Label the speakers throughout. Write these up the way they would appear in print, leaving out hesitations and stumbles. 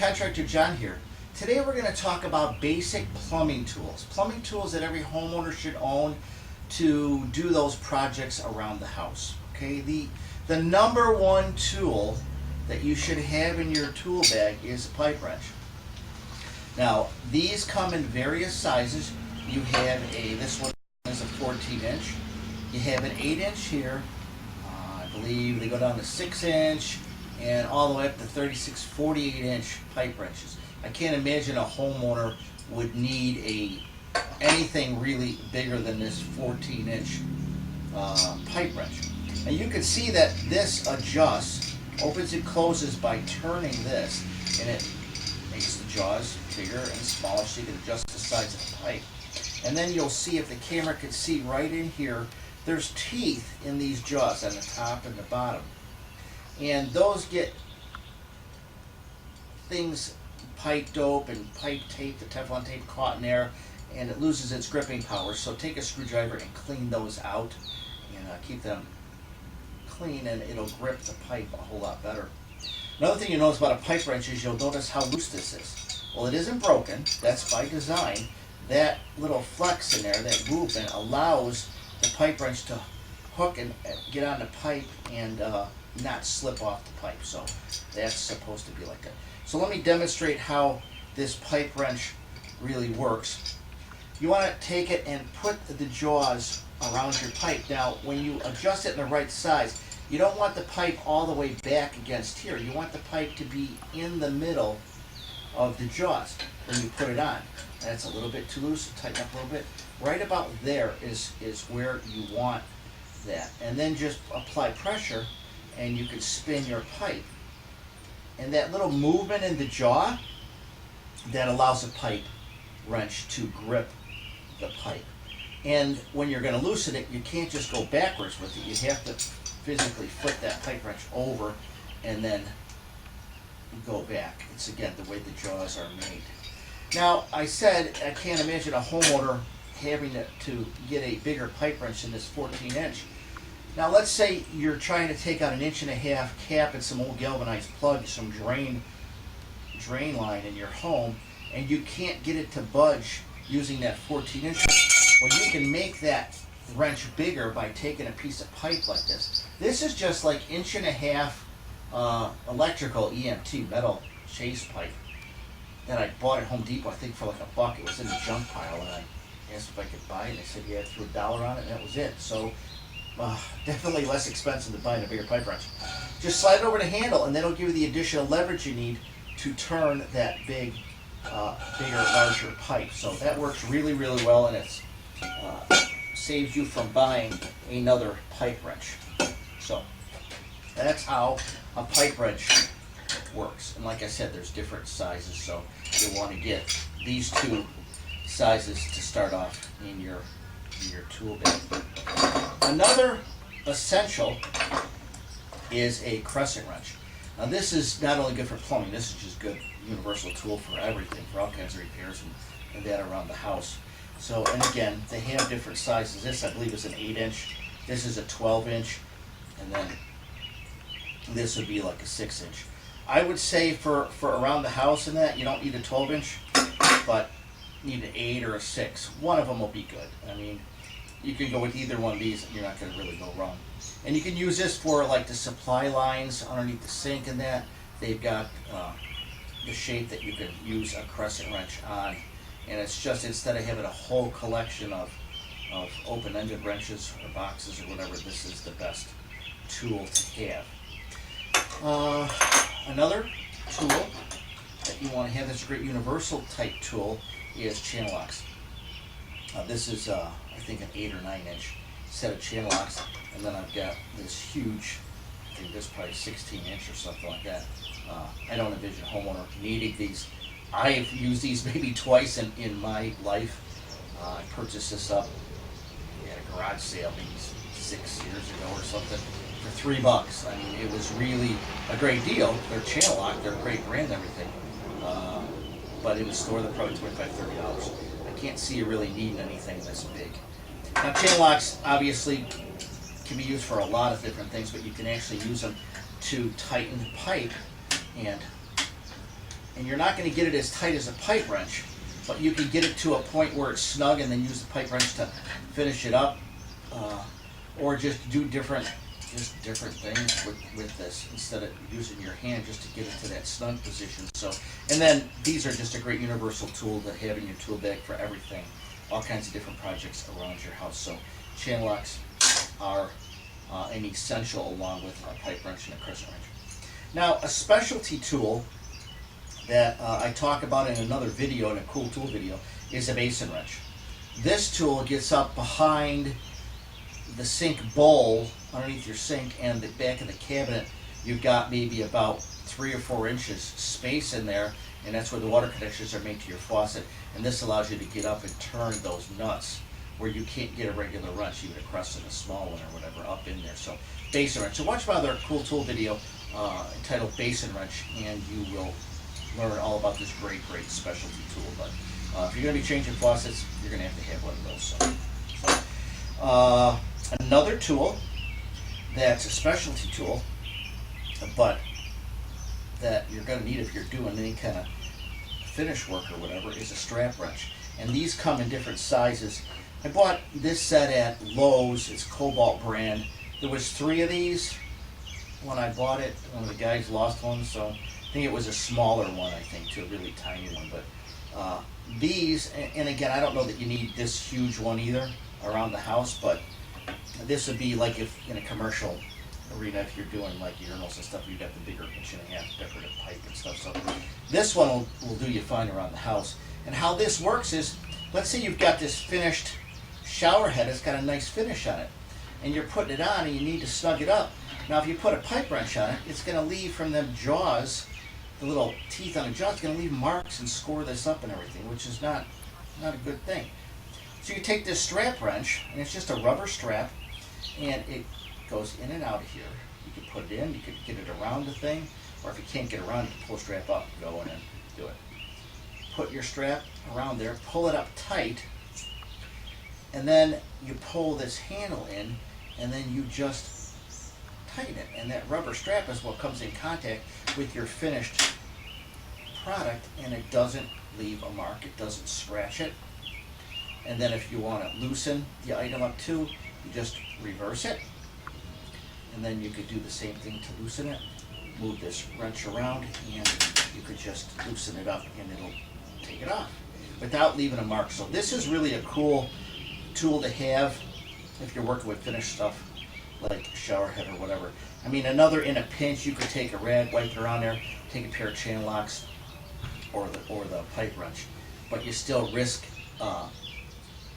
Speaker 1: Contractor John here. Today we're going to talk about basic plumbing tools. Plumbing tools that every homeowner should own to do those projects around the house. Okay, the number one tool that you should have in your tool bag is a pipe wrench. Now, these come in various sizes. You have this one is a 14-inch. You have an 8-inch here. I believe they go down to 6-inch and all the way up to 36, 48-inch pipe wrenches. I can't imagine a homeowner would need anything really bigger than this 14-inch pipe wrench. And you can see that this adjusts, opens and closes by turning this, and it makes the jaws bigger and smaller so you can adjust the size of the pipe. And then you'll see, if the camera can see right in here, there's teeth in these jaws on the top and the bottom. And those get things pipe dope and pipe tape, the Teflon tape caught in there, and it loses its gripping power. So take a screwdriver and clean those out and keep them clean, and it'll grip the pipe a whole lot better. Another thing you notice about a pipe wrench is you'll notice how loose this is. Well, it isn't broken. That's by design. That little flex in there, that movement, allows the pipe wrench to hook and get on the pipe and not slip off the pipe. So that's supposed to be like that. So let me demonstrate how this pipe wrench really works. You want to take it and put the jaws around your pipe. Now, when you adjust it in the right size, you don't want the pipe all the way back against here. You want the pipe to be in the middle of the jaws when you put it on. That's a little bit too loose. Tighten up a little bit. Right about there is where you want that. And then just apply pressure, and you can spin your pipe. And that little movement in the jaw, that allows the pipe wrench to grip the pipe. And when you're going to loosen it, you can't just go backwards with it. You have to physically flip that pipe wrench over and then go back. It's, again, the way the jaws are made. Now, I said I can't imagine a homeowner having to get a bigger pipe wrench than this 14-inch. Now, let's say you're trying to take out an 1.5-inch cap and some old galvanized plug, some drain line in your home, and you can't get it to budge using that 14-inch. Well, you can make that wrench bigger by taking a piece of pipe like this. This is just like 1.5-inch electrical EMT metal chase pipe that I bought at Home Depot, I think for like $1. It was in the junk pile, and I asked if I could buy it, and they said, yeah, I threw $1 on it, and that was it. So definitely less expensive than buying a bigger pipe wrench. Just slide it over the handle, and then it'll give you the additional leverage you need to turn that bigger, larger pipe. So that works really, really well, and it saves you from buying another pipe wrench. So that's how a pipe wrench works. And like I said, there's different sizes, so you'll want to get these two sizes to start off in your tool bag. Another essential is a crescent wrench. Now, this is not only good for plumbing, this is just good universal tool for everything, for all kinds of repairs and that around the house. So, and again, they have different sizes. This, I believe, is an 8-inch. This is a 12-inch, and then this would be like a 6-inch. I would say for around the house and that, you don't need a 12-inch, but need an 8 or a 6. One of them will be good. I mean, you can go with either one of these and you're not going to really go wrong. And you can use this for like the supply lines underneath the sink and that. They've got the shape that you can use a crescent wrench on. And it's just, instead of having a whole collection of open-ended wrenches or boxes or whatever, this is the best tool to have. Another tool that you want to have that's a great universal type tool is channel locks. This is, I think, an 8 or 9-inch set of channel locks, and then I've got this huge, I think this is probably 16-inch or something like that. I don't envision a homeowner needing these. I've used these maybe twice in my life. I purchased this up at a garage sale maybe 6 years ago or something for $3. I mean, it was really a great deal. They're channel locked, they're a great brand and everything. But in the store, they're probably $25, $30. I can't see you really needing anything this big. Now, channel locks obviously can be used for a lot of different things, but you can actually use them to tighten the pipe and and you're not going to get it as tight as a pipe wrench, but you can get it to a point where it's snug and then use the pipe wrench to finish it up, or just do different things with this instead of using your hand just to get it to that snug position. So, and then these are just a great universal tool to have in your tool bag for everything, all kinds of different projects around your house. So channel locks are an essential along with a pipe wrench and a crescent wrench. Now, a specialty tool that I talk about in another video, in a cool tool video, is a basin wrench. This tool gets up behind the sink bowl, underneath your sink, and the back of the cabinet. You've got maybe about 3 or 4 inches space in there, and that's where the water connections are made to your faucet. And this allows you to get up and turn those nuts where you can't get a regular wrench, even across in a small one or whatever, up in there. So basin wrench. So watch my other cool tool video entitled Basin Wrench, and you will learn all about this great specialty tool. But if you're going to be changing faucets, you're going to have one of those. So, another tool that's a specialty tool, but that you're going to need if you're doing any kind of finish work or whatever, is a strap wrench. And these come in different sizes. I bought this set at Lowe's. It's Cobalt brand. There was 3 of these when I bought it. One of the guys lost one, so I think it was a smaller one, I think, too, a really tiny one. But these, and again, I don't know that you need this huge one either around the house, but this would be like if in a commercial arena, if you're doing like urinals and stuff, you'd have the bigger 1.5-inch decorative pipe and stuff. So this one will do you fine around the house. And how this works is, let's say you've got this finished shower head, it's got a nice finish on it, and you're putting it on and you need to snug it up. Now if you put a pipe wrench on it, it's going to leave from them jaws, the little teeth on the jaws, it's going to leave marks and score this up and everything, which is not a good thing. So you take this strap wrench, and it's just a rubber strap, and it goes in and out of here. You can put it in, you can get it around the thing, or if you can't get around it, you pull the strap up, go in and do it. Put your strap around there, pull it up tight, and then you pull this handle in, and then you just tighten it. And that rubber strap is what comes in contact with your finished product, and it doesn't leave a mark, it doesn't scratch it. And then if you want to loosen the item up too, you just reverse it. And then you could do the same thing to loosen it. Move this wrench around, and you could just loosen it up, and it'll take it off without leaving a mark. So this is really a cool tool to have if you're working with finished stuff like shower head or whatever. I mean, in a pinch, you could take a rag, wipe it around there, take a pair of channel locks or the pipe wrench, but you still risk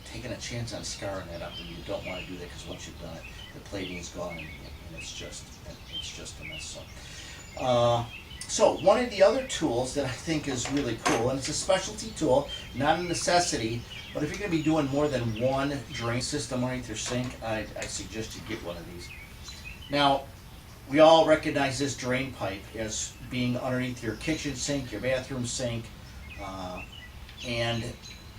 Speaker 1: taking a chance on scarring that up, and you don't want to do that, because once you've done it, the plating's gone, and it's just a mess. So one of the other tools that I think is really cool, and it's a specialty tool, not a necessity, but if you're going to be doing more than one drain system underneath your sink, I suggest you get one of these. Now, we all recognize this drain pipe as being underneath your kitchen sink, your bathroom sink, and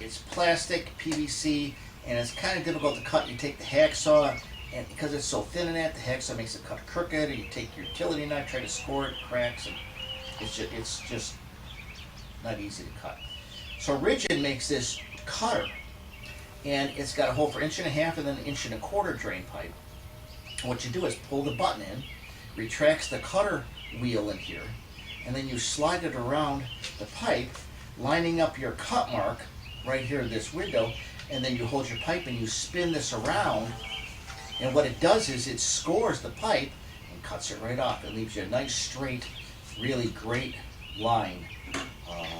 Speaker 1: it's plastic, PVC, and it's kind of difficult to cut. You take the hacksaw, and because it's so thin in that, the hacksaw makes it cut crooked, or you take your utility knife, try to score it, cracks, and it's just not easy to cut. So Rigid makes this cutter, and it's got a hole for 1.5 inches and then 1.25 inch drain pipe. What you do is pull the button in, retracts the cutter wheel in here, and then you slide it around the pipe, lining up your cut mark right here in this window, and then you hold your pipe and you spin this around, and what it does is it scores the pipe and cuts it right off. It leaves you a nice straight, really great line.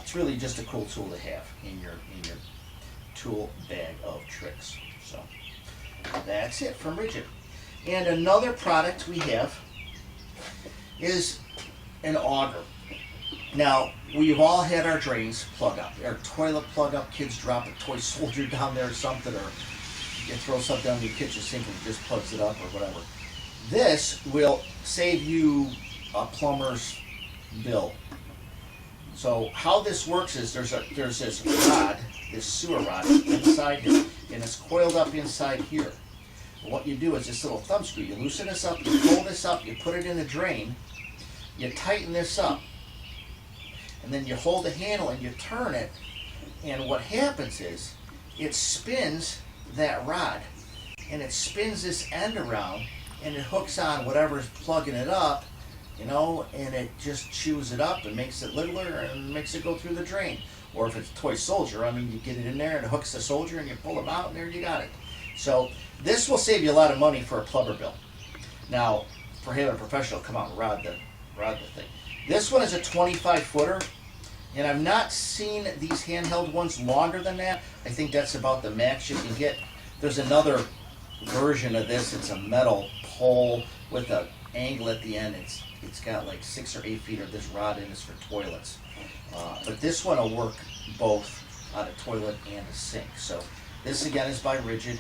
Speaker 1: It's really just a cool tool to have in your tool bag of tricks. So that's it from Rigid. And another product we have is an auger. Now, we've all had our drains plug up, our toilet plug up, kids drop a toy soldier down there or something, or you throw something down your kitchen sink and it just plugs it up or whatever. This will save you a plumber's bill. So how this works is there's this rod, this sewer rod inside here, and it's coiled up inside here. What you do is this little thumb screw, you loosen this up, you pull this up, you put it in the drain, you tighten this up, and then you hold the handle and you turn it, and what happens is it spins that rod, and it spins this end around, and it hooks on whatever's plugging it up, you know, and it just chews it up and makes it littler and makes it go through the drain. Or if it's a toy soldier, I mean, you get it in there and it hooks the soldier and you pull them out and there you got it. So this will save you a lot of money for a plumber bill. Now, for having a professional come out and rod the thing. This one is a 25-footer, and I've not seen these handheld ones longer than that. I think that's about the max you can get. There's another version of this. It's a metal pole with an angle at the end. It's got like 6 or 8 feet of this rod in. It's for toilets. But this one will work both on a toilet and a sink. So this again is by Rigid.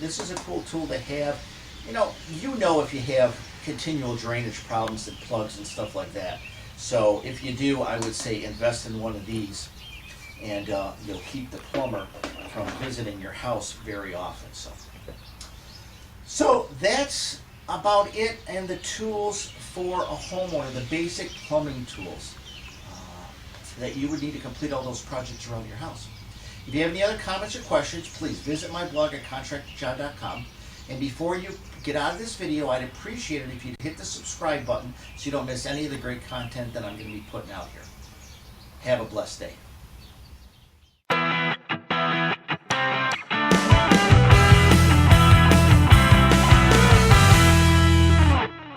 Speaker 1: This is a cool tool to have. You know if you have continual drainage problems and plugs and stuff like that. So if you do, I would say invest in one of these, and you'll keep the plumber from visiting your house very often. So that's about it, and the tools for a homeowner, the basic plumbing tools that you would need to complete all those projects around your house. If you have any other comments or questions, please visit my blog at contractorjohn.com. And before you get out of this video, I'd appreciate it if you'd hit the subscribe button so you don't miss any of the great content that I'm going to be putting out here. Have a blessed day.